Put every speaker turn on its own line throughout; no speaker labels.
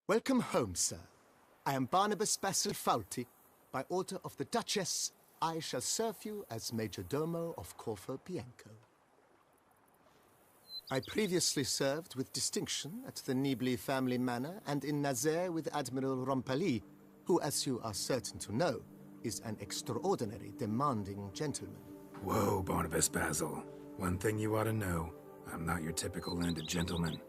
Welcome home, sir. I am Barnabas Basil Faulty. By order of the Duchess, I shall serve you as Major Domo of Corvo Bianco. I previously served with distinction at the Nibli family manor and in Nazaire with Admiral Rompali, who, as you are certain to know, is an extraordinary demanding gentleman.
Whoa, Barnabas Basil. One thing you ought to know. I'm not your typical landed gentleman.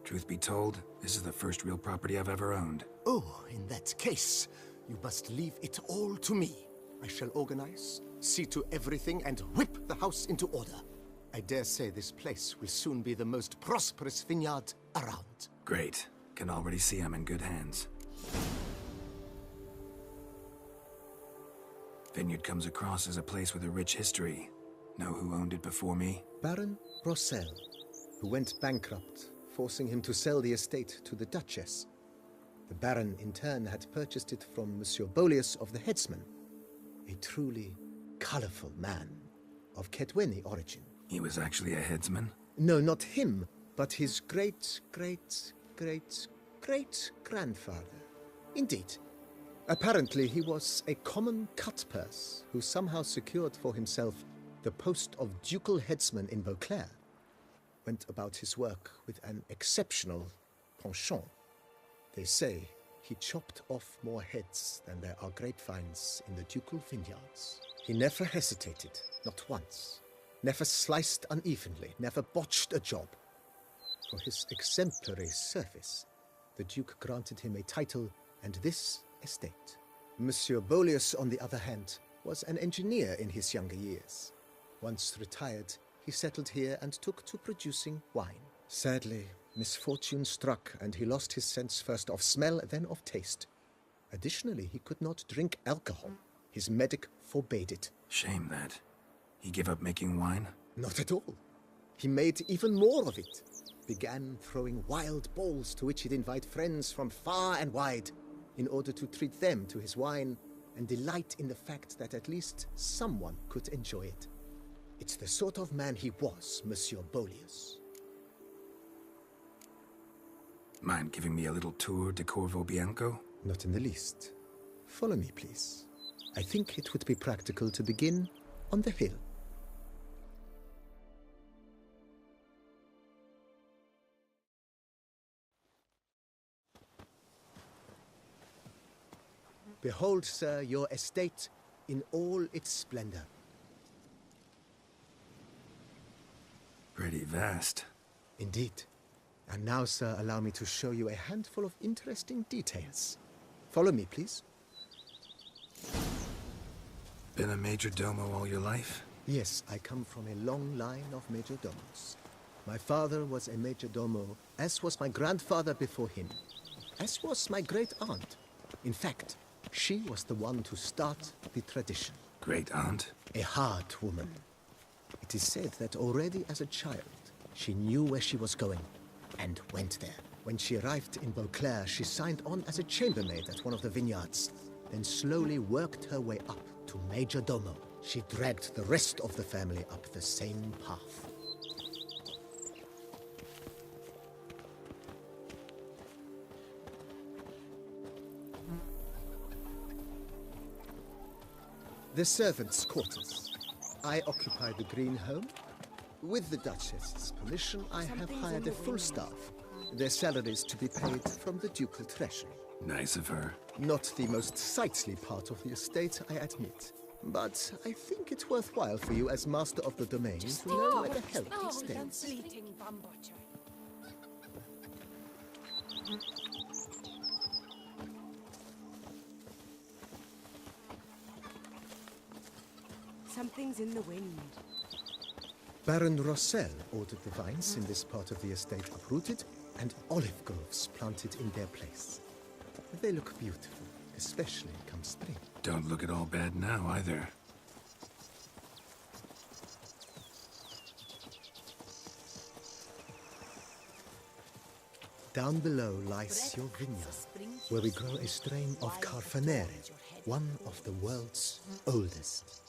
Truth be told, this is the first real property I've ever owned.
Oh, in that case, you must leave it all to me. I shall organize, see to everything, and whip the house into order. I dare say this place will soon be the most prosperous vineyard around.
Great. Can already see I'm in good hands. Vineyard comes across as a place with a rich history. Know who owned it before me?
Baron Rossel, who went bankrupt, forcing him to sell the estate to the Duchess. The Baron, in turn, had purchased it from Monsieur Bolius of the Headsman, a truly colorful man of Kedweni origin.
He was actually a headsman?
No, not him, but his great-great-great-great-grandfather. Indeed. Apparently, he was a common cutpurse who somehow secured for himself the post of ducal headsman in Beauclair. Went about his work with an exceptional penchant. They say he chopped off more heads than there are grapevines in the ducal vineyards. He never hesitated, not once. Never sliced unevenly, never botched a job. For his exemplary service, the Duke granted him a title and this estate. Monsieur Bolius, on the other hand, was an engineer in his younger years. Once retired, he settled here and took to producing wine. Sadly, misfortune struck and he lost his sense first of smell, then of taste. Additionally, he could not drink alcohol. His medic forbade it.
Shame that. He gave up making wine?
Not at all. He made even more of it. Began throwing wild balls to which he'd invite friends from far and wide in order to treat them to his wine and delight in the fact that at least someone could enjoy it. It's the sort of man he was, Monsieur Bolius.
Mind giving me a little tour de Corvo Bianco?
Not in the least. Follow me, please. I think it would be practical to begin on the hill. Behold, sir, your estate in all its splendor.
Pretty vast.
Indeed. And now, sir, allow me to show you a handful of interesting details. Follow me, please.
Been a major domo all your life?
Yes, I come from a long line of major domos. My father was a major domo, as was my grandfather before him, as was my great-aunt. In fact, she was the one to start the tradition.
Great-aunt?
A hard woman. It is said that already as a child, she knew where she was going and went there. When she arrived in Beauclair, she signed on as a chambermaid at one of the vineyards, then slowly worked her way up to Major Domo. She dragged the rest of the family up the same path. The servants' quarters. I occupy the green home. With the Duchess's permission, I have hired a full staff. Their salaries to be paid from the ducal treasury.
Nice of her.
Not the most sightly part of the estate, I admit. But I think it's worthwhile for you as master of the domain to know where the hell it stands.
Something's in the wind.
Baron Rossel ordered the vines in this part of the estate uprooted and olive groves planted in their place. They look beautiful, especially come spring.
Don't look at all bad now, either.
Down below lies your vineyard, where we grow a strain of Carfanere, one of the world's oldest,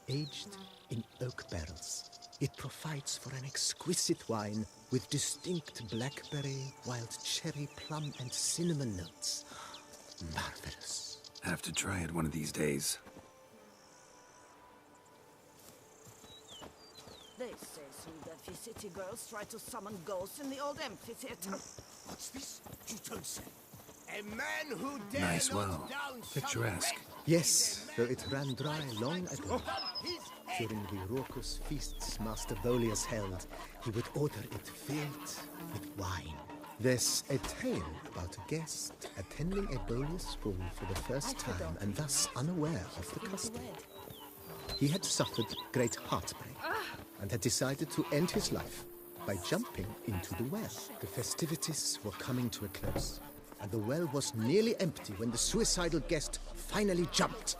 aged in oak barrels. It provides for an exquisite wine with distinct blackberry, wild cherry, plum, and cinnamon notes. Marvelous.
Have to try it one of these days.
They say some Delphi city girls try to summon ghosts in the old amphitheater.
What's this? You don't say. A man who dare
Nice well.
not down
Picturesque.
Yes, though it ran dry long ago. During the raucous feasts Master Bolius held, he would order it filled with wine. There's a tale about a guest attending a Bolius ball for the first time and thus unaware of the custom. He had suffered great heartbreak and had decided to end his life by jumping into the well. The festivities were coming to a close, and the well was nearly empty when the suicidal guest finally jumped.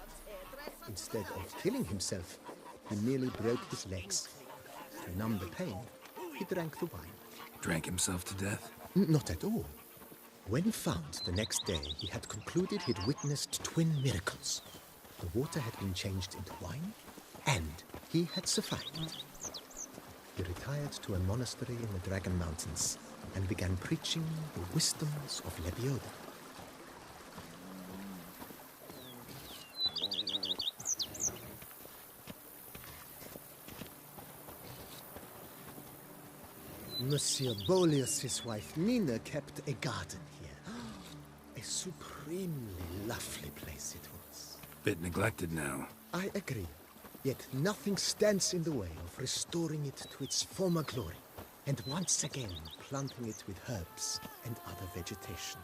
Instead of killing himself, he merely broke his legs. To numb the pain, he drank the wine.
Drank himself to death?
Not at all. When found the next day, he had concluded he'd witnessed twin miracles. The water had been changed into wine, and he had survived. He retired to a monastery in the Dragon Mountains and began preaching the wisdoms of Lebioda. Monsieur Bolius' wife Nina kept a garden here. A supremely lovely place it was.
Bit neglected now.
I agree. Yet nothing stands in the way of restoring it to its former glory, and once again planting it with herbs and other vegetation.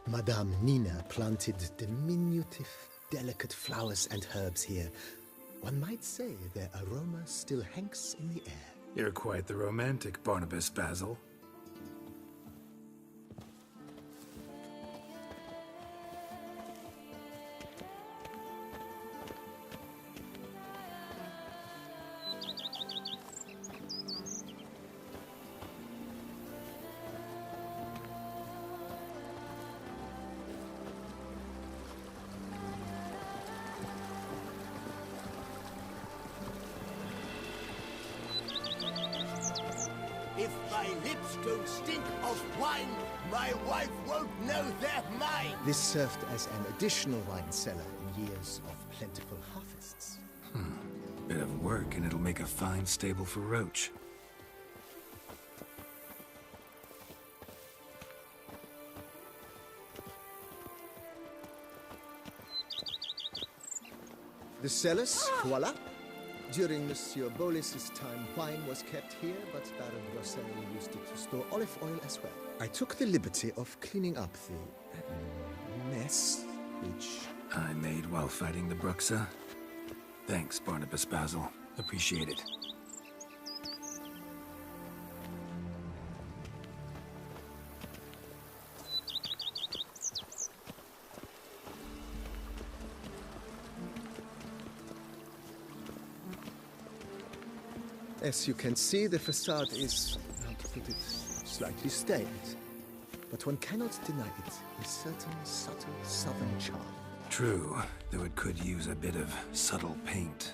Madame Nina planted diminutive, delicate flowers and herbs here. One might say their aroma still hangs in the air.
You're quite the romantic, Barnabas Basil.
If my lips don't stink of wine, my wife won't know they're mine.
This served as an additional wine cellar in years of plentiful harvests.
Bit of work and it'll make a fine stable for Roach.
The cellars, voila. During Monsieur Bolis's time, wine was kept here, but Baron Rosselli used it to store olive oil as well. I took the liberty of cleaning up the mess, which...
I made while fighting the Bruxa. Thanks, Barnabas Basil. Appreciate it.
As you can see, the facade is, how to put it, slightly stained. But one cannot deny it a certain subtle southern charm.
True, though it could use a bit of subtle paint.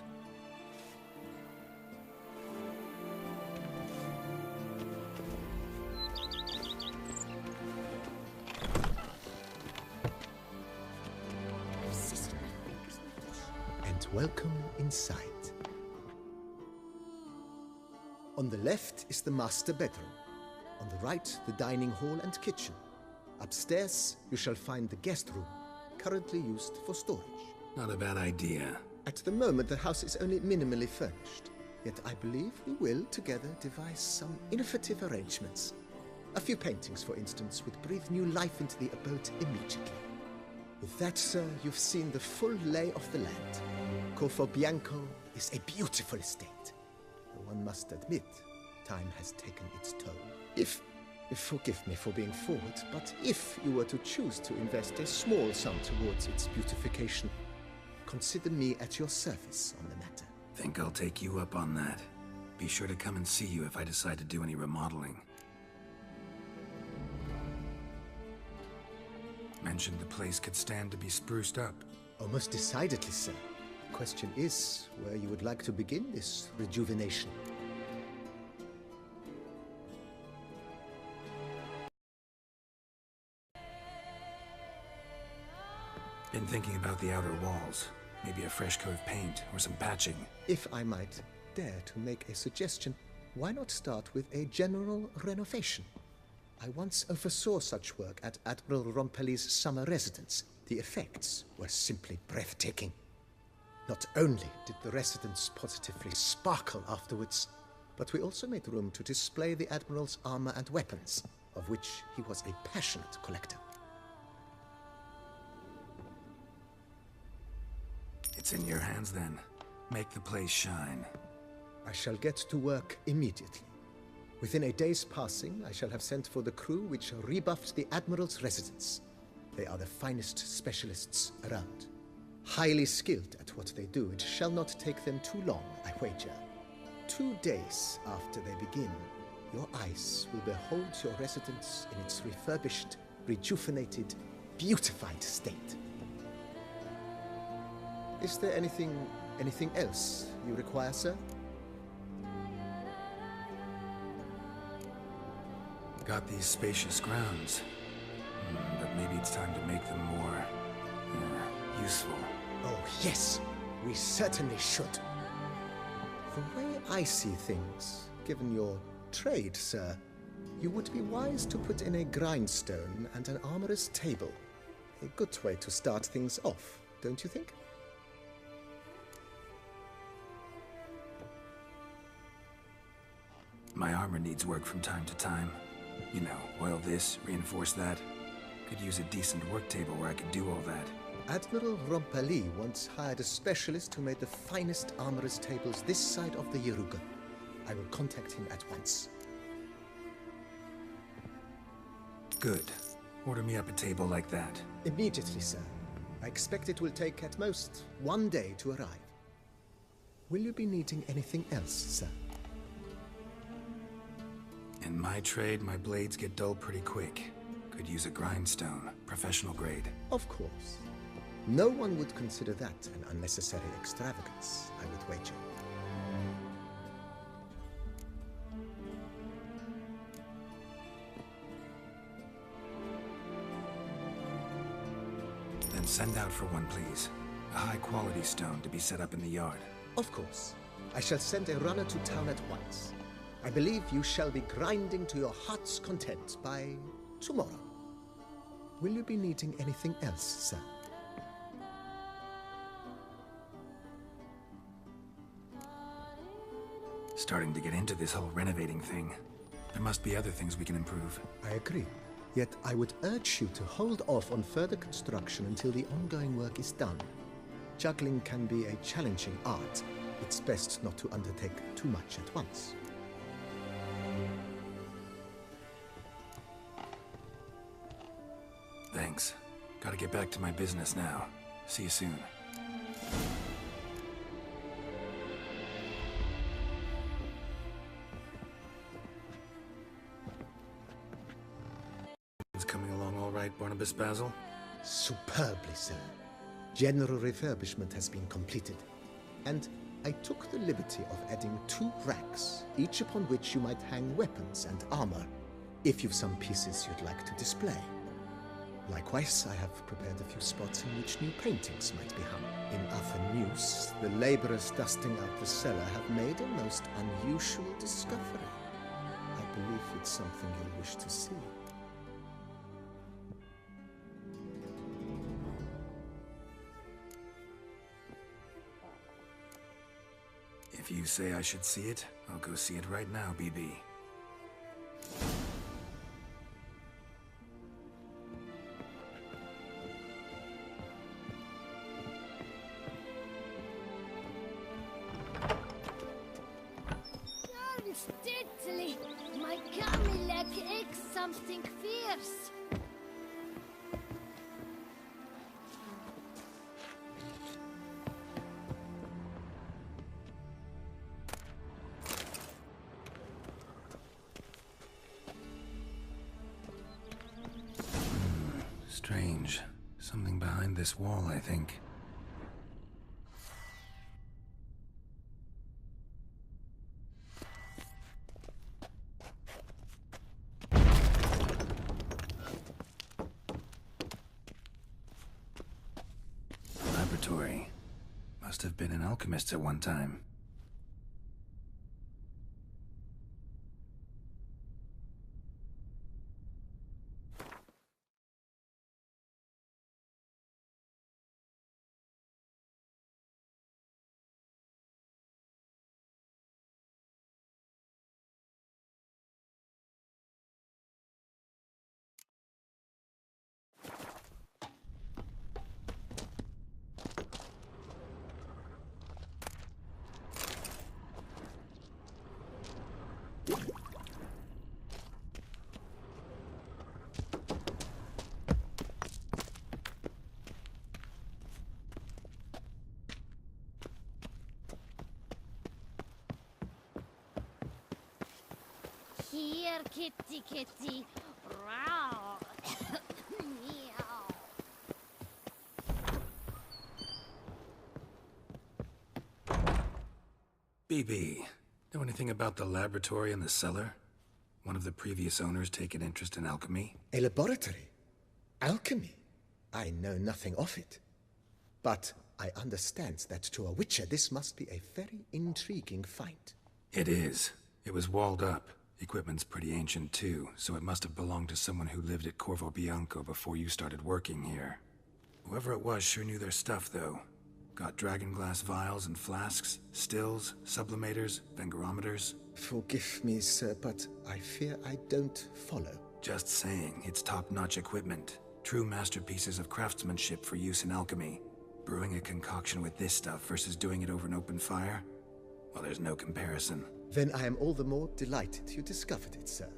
And welcome inside. On the left is the master bedroom. On the right, the dining hall and kitchen. Upstairs, you shall find the guest room, currently used for storage.
Not a bad idea.
At the moment, the house is only minimally furnished. Yet I believe we will, together, devise some innovative arrangements. A few paintings, for instance, would breathe new life into the abode immediately. With that, sir, you've seen the full lay of the land. Corvo Bianco is a beautiful estate. Though one must admit, time has taken its toll. If forgive me for being forward, but if you were to choose to invest a small sum towards its beautification, consider me at your service on the matter.
Think I'll take you up on that. Be sure to come and see you if I decide to do any remodeling. Mentioned the place could stand to be spruced up.
Oh, most decidedly, sir. The question is where you would like to begin this rejuvenation.
Been thinking about the outer walls. Maybe a fresh coat of paint or some patching.
If I might dare to make a suggestion, why not start with a general renovation? I once oversaw such work at Admiral Rompelli's summer residence. The effects were simply breathtaking. Not only did the residence positively sparkle afterwards, but we also made room to display the Admiral's armor and weapons, of which he was a passionate collector.
It's in your hands then. Make the place shine.
I shall get to work immediately. Within a day's passing, I shall have sent for the crew which rebuffed the Admiral's residence. They are the finest specialists around. Highly skilled at what they do, it shall not take them too long, I wager. 2 days after they begin, your eyes will behold your residence in its refurbished, rejuvenated, beautified state. Is there anything else you require, sir?
Got these spacious grounds, but maybe it's time to make them more useful.
Oh, yes, we certainly should. The way I see things, given your trade, sir, you would be wise to put in a grindstone and an armorer's table. A good way to start things off, don't you think?
My armor needs work from time to time. You know, oil this, reinforce that. Could use a decent work table where I could do all that.
Admiral Rompelli once hired a specialist who made the finest armorer's tables this side of the Yaruga. I will contact him at once.
Good. Order me up a table like that.
Immediately, sir. I expect it will take at most 1 day to arrive. Will you be needing anything else, sir?
In my trade, my blades get dull pretty quick. Could use a grindstone, professional grade.
Of course. No one would consider that an unnecessary extravagance, I would wager.
Then send out for one, please. A high-quality stone to be set up in the yard.
Of course. I shall send a runner to town at once. I believe you shall be grinding to your heart's content by tomorrow. Will you be needing anything else, sir?
Starting to get into this whole renovating thing. There must be other things we can improve.
I agree. Yet I would urge you to hold off on further construction until the ongoing work is done. Juggling can be a challenging art. It's best not to undertake too much at once.
Thanks. Gotta get back to my business now. See you soon. It's coming along all right, Barnabas Basil?
Superbly, sir. General refurbishment has been completed. And I took the liberty of adding 2 racks, each upon which you might hang weapons and armor, if you've some pieces you'd like to display. Likewise, I have prepared a few spots in which new paintings might be hung. In other news, the laborers dusting out the cellar have made a most unusual discovery. I believe it's something you'll wish to see.
If you say I should see it, I'll go see it right now, BB.
Steadily, my camel leg aches something fierce.
Strange. Something behind this wall, I think. Laboratory. Must have been an alchemist at one time.
Here, kitty, kitty. Row. Meow.
BB, know anything about the laboratory in the cellar? One of the previous owners take an interest in alchemy?
A laboratory? Alchemy? I know nothing of it. But I understand that to a witcher this must be a very intriguing find.
It is. It was walled up. Equipment's pretty ancient too, so it must have belonged to someone who lived at Corvo Bianco before you started working here. Whoever it was sure knew their stuff, though. Got dragonglass vials and flasks, stills, sublimators, vengerometers.
Forgive me, sir, but I fear I don't follow.
Just saying, it's top-notch equipment. True masterpieces of craftsmanship for use in alchemy. Brewing a concoction with this stuff versus doing it over an open fire? Well, there's no comparison.
Then I am all the more delighted you discovered it, sir.